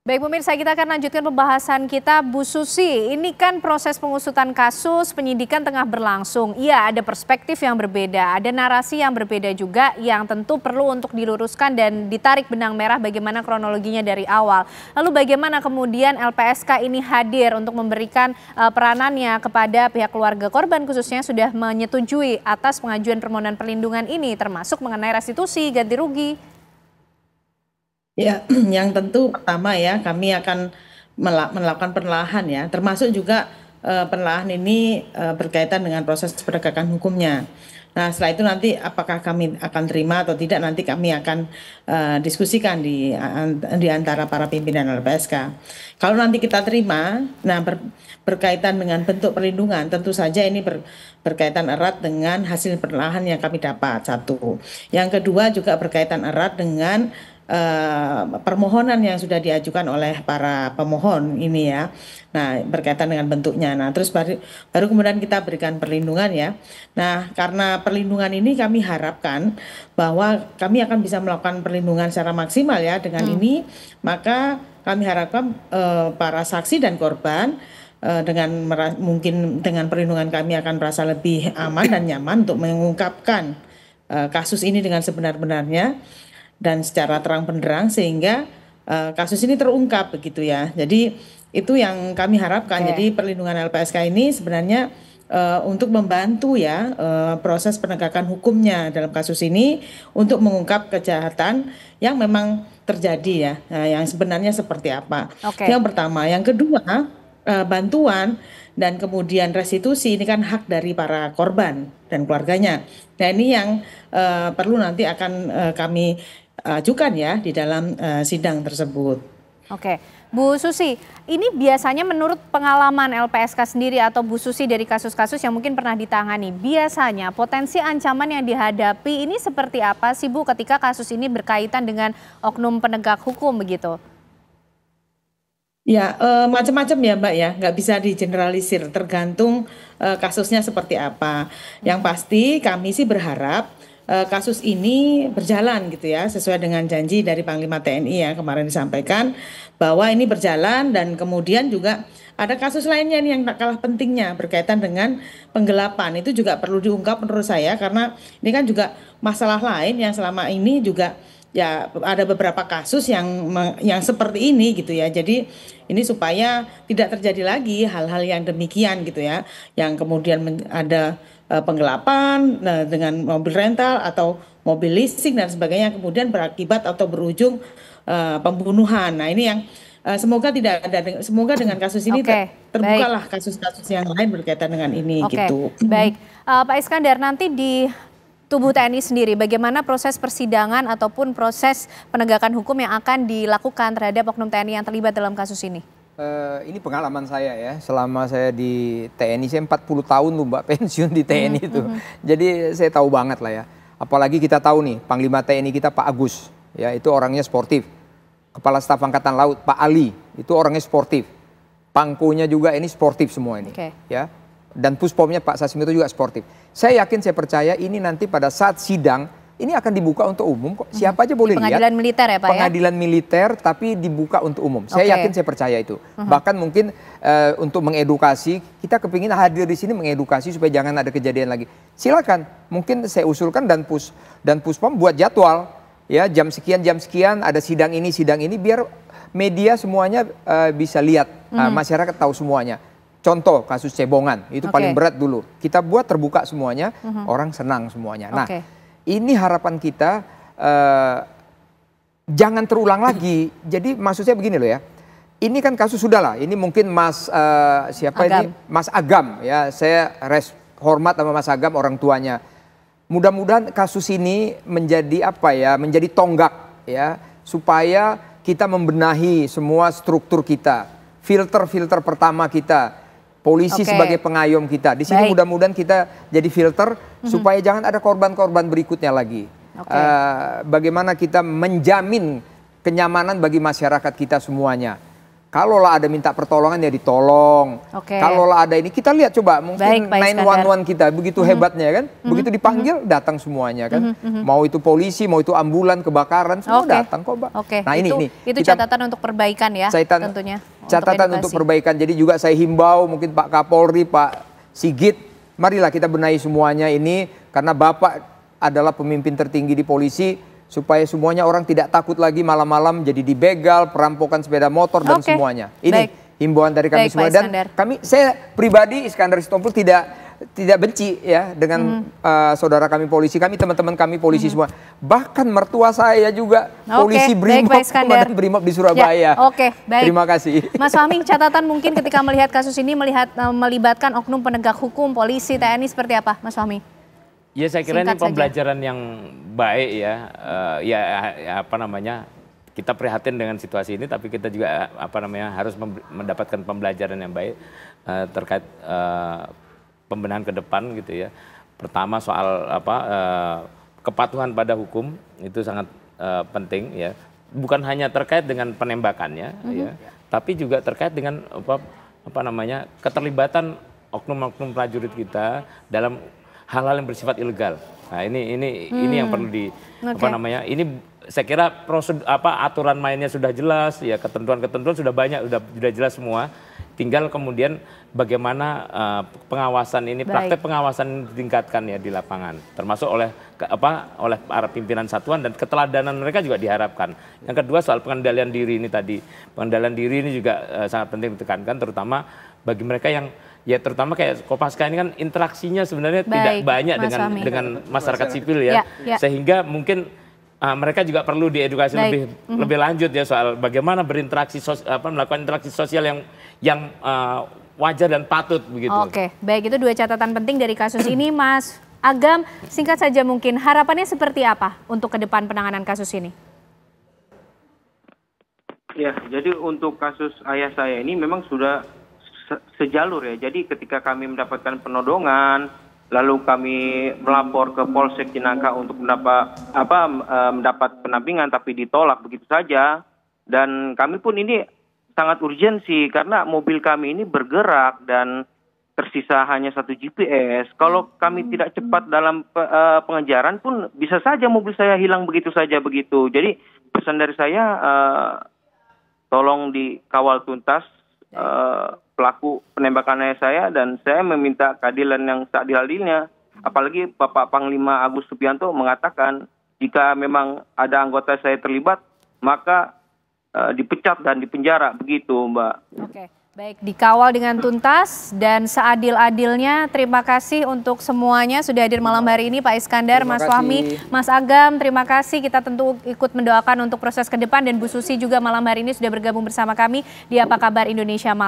Baik pemirsa, kita akan lanjutkan pembahasan kita. Bu Susi, ini kan proses pengusutan kasus, penyidikan tengah berlangsung. Iya, ada perspektif yang berbeda, ada narasi yang berbeda juga yang tentu perlu untuk diluruskan dan ditarik benang merah bagaimana kronologinya dari awal. Lalu bagaimana kemudian LPSK ini hadir untuk memberikan peranannya kepada pihak keluarga korban, khususnya sudah menyetujui atas pengajuan permohonan perlindungan ini, termasuk mengenai restitusi, ganti rugi. Ya, yang tentu pertama ya kami akan melakukan penelahan ya, termasuk juga penelahan ini berkaitan dengan proses penegakan hukumnya. Nah, setelah itu nanti apakah kami akan terima atau tidak nanti kami akan diskusikan di antara para pimpinan LPSK. Kalau nanti kita terima, nah berkaitan dengan bentuk perlindungan, tentu saja ini berkaitan erat dengan hasil penelahan yang kami dapat, satu. Yang kedua juga berkaitan erat dengan permohonan yang sudah diajukan oleh para pemohon ini ya. Nah, berkaitan dengan bentuknya. Nah, terus baru kemudian kita berikan perlindungan ya. Nah, karena perlindungan ini kami harapkan bahwa kami akan bisa melakukan perlindungan secara maksimal ya. Dengan ini, maka kami harapkan para saksi dan korban mungkin dengan perlindungan kami akan merasa lebih aman dan nyaman untuk mengungkapkan kasus ini dengan sebenar-benarnya dan secara terang benderang sehingga kasus ini terungkap begitu ya. Jadi itu yang kami harapkan. Jadi perlindungan LPSK ini sebenarnya untuk membantu ya proses penegakan hukumnya dalam kasus ini untuk mengungkap kejahatan yang memang terjadi ya. Nah, yang sebenarnya seperti apa. Yang pertama, yang kedua bantuan dan kemudian restitusi ini kan hak dari para korban dan keluarganya. Nah, ini yang perlu nanti akan kami ajukan ya di dalam sidang tersebut. Oke, Bu Susi, ini biasanya menurut pengalaman LPSK sendiri atau Bu Susi dari kasus-kasus yang mungkin pernah ditangani, biasanya potensi ancaman yang dihadapi ini seperti apa sih Bu ketika kasus ini berkaitan dengan oknum penegak hukum begitu? Ya, macam-macam ya Mbak ya, nggak bisa digeneralisir, tergantung kasusnya seperti apa. Yang pasti kami sih berharap kasus ini berjalan gitu ya, sesuai dengan janji dari Panglima TNI ya kemarin disampaikan bahwa ini berjalan dan kemudian juga ada kasus lainnya nih yang tak kalah pentingnya berkaitan dengan penggelapan. Itu juga perlu diungkap menurut saya karena ini kan juga masalah lain yang selama ini juga ya ada beberapa kasus yang seperti ini gitu ya. Jadi ini supaya tidak terjadi lagi hal-hal yang demikian gitu ya. Yang kemudian ada penggelapan dengan mobil rental atau mobil leasing dan sebagainya kemudian berakibat atau berujung pembunuhan. Nah, ini yang semoga tidak ada, semoga dengan kasus ini terbukalah kasus-kasus yang lain berkaitan dengan ini gitu. Baik, Pak Iskandar, nanti di tubuh TNI sendiri bagaimana proses persidangan ataupun proses penegakan hukum yang akan dilakukan terhadap oknum TNI yang terlibat dalam kasus ini? Ini pengalaman saya ya, selama saya di TNI, saya 40 tahun loh Mbak pensiun di TNI itu. Jadi saya tahu banget lah ya. Apalagi kita tahu nih, Panglima TNI kita Pak Agus, ya itu orangnya sportif. Kepala Staf Angkatan Laut Pak Ali, itu orangnya sportif. Pangkonya juga ini sportif semua ini. Ya. Dan Puspomnya Pak Sasmito juga sportif. Saya yakin, saya percaya ini nanti pada saat sidang, ini akan dibuka untuk umum kok. Siapa aja boleh lihat. Pengadilan militer ya Pak ya? Pengadilan militer tapi dibuka untuk umum. Saya yakin, saya percaya itu. Bahkan mungkin untuk mengedukasi, kita kepingin hadir di sini mengedukasi supaya jangan ada kejadian lagi. Silakan, mungkin saya usulkan dan Puspom buat jadwal. Ya, jam sekian ada sidang ini biar media semuanya bisa lihat. Masyarakat tahu semuanya. Contoh kasus Cebongan, itu paling berat dulu. Kita buat terbuka semuanya, orang senang semuanya. Nah, ini harapan kita jangan terulang lagi. Jadi maksud saya begini loh ya. Ini kan kasus sudah lah. Ini mungkin Mas ini Mas Agam ya. Saya hormat sama Mas Agam orang tuanya. Mudah-mudahan kasus ini menjadi apa ya? Menjadi tonggak ya supaya kita membenahi semua struktur kita. Filter pertama kita. Polisi sebagai pengayom kita. Di sini mudah-mudahan kita jadi filter supaya jangan ada korban-korban berikutnya lagi. Bagaimana kita menjamin kenyamanan bagi masyarakat kita semuanya. Kalaulah ada minta pertolongan ya ditolong. Kalaulah ada ini kita lihat coba mungkin 911 kita begitu hebatnya kan. Begitu dipanggil datang semuanya kan. Mau itu polisi, mau itu ambulan, kebakaran semua datang kok, Mbak. Nah, itu catatan untuk perbaikan ya tentunya. Catatan untuk perbaikan. Jadi juga saya himbau mungkin Pak Kapolri, Pak Sigit, marilah kita benahi semuanya ini karena Bapak adalah pemimpin tertinggi di polisi. Supaya semuanya orang tidak takut lagi malam-malam jadi dibegal, perampokan sepeda motor dan semuanya. Ini himbauan dari kami semua dan saya pribadi Iskandar Sitompul tidak benci ya dengan saudara kami polisi, teman-teman kami polisi semua. Bahkan mertua saya juga polisi BRIMOB, komandan BRIMOB di Surabaya. Terima kasih. Mas Fahmi, catatan mungkin ketika melihat kasus ini melibatkan oknum penegak hukum, polisi, TNI seperti apa, Mas Fahmi? Ya saya kira ini pembelajaran yang baik ya, apa namanya, kita prihatin dengan situasi ini, tapi kita juga harus mendapatkan pembelajaran yang baik terkait pembenahan ke depan gitu ya. Pertama soal kepatuhan pada hukum itu sangat penting ya, bukan hanya terkait dengan penembakannya ya, tapi juga terkait dengan keterlibatan oknum-oknum prajurit kita dalam hal-hal yang bersifat ilegal. Nah ini yang perlu ini saya kira aturan mainnya sudah jelas ya, ketentuan-ketentuan sudah banyak, sudah jelas semua. Tinggal kemudian bagaimana pengawasan ini, praktek pengawasan ditingkatkan ya di lapangan, termasuk oleh para pimpinan satuan dan keteladanan mereka juga diharapkan. Yang kedua soal pengendalian diri ini tadi, pengendalian diri ini juga sangat penting ditekankan, terutama bagi mereka yang ya terutama kayak Kopaska ini kan interaksinya sebenarnya tidak banyak dengan masyarakat sipil ya, sehingga mungkin mereka juga perlu diedukasi lebih lanjut ya soal bagaimana berinteraksi melakukan interaksi sosial yang wajar dan patut begitu. Baik, itu dua catatan penting dari kasus ini, Mas Agam. Singkat saja mungkin harapannya seperti apa untuk ke depan penanganan kasus ini? Ya, jadi untuk kasus ayah saya ini memang sudah sejalur ya. Jadi ketika kami mendapatkan penodongan, lalu kami melapor ke Polsek Cinangka untuk mendapat pendampingan, tapi ditolak begitu saja. Dan kami pun ini sangat urgensi karena mobil kami ini bergerak dan tersisa hanya 1 GPS. Kalau kami tidak cepat dalam pengejaran pun bisa saja mobil saya hilang begitu saja begitu. Jadi pesan dari saya, tolong dikawal tuntas pelaku penembakan ayah saya, dan saya meminta keadilan yang seadil-adilnya. Apalagi Bapak Panglima Agus Subianto mengatakan jika memang ada anggota saya terlibat maka dipecat dan dipenjara begitu, Mbak. Baik, dikawal dengan tuntas dan seadil-adilnya. Terima kasih untuk semuanya sudah hadir malam hari ini, Pak Iskandar, Mas Fahmi, Mas Agam. Terima kasih, kita tentu ikut mendoakan untuk proses ke depan, dan Bu Susi juga malam hari ini sudah bergabung bersama kami di Apa Kabar Indonesia Malam.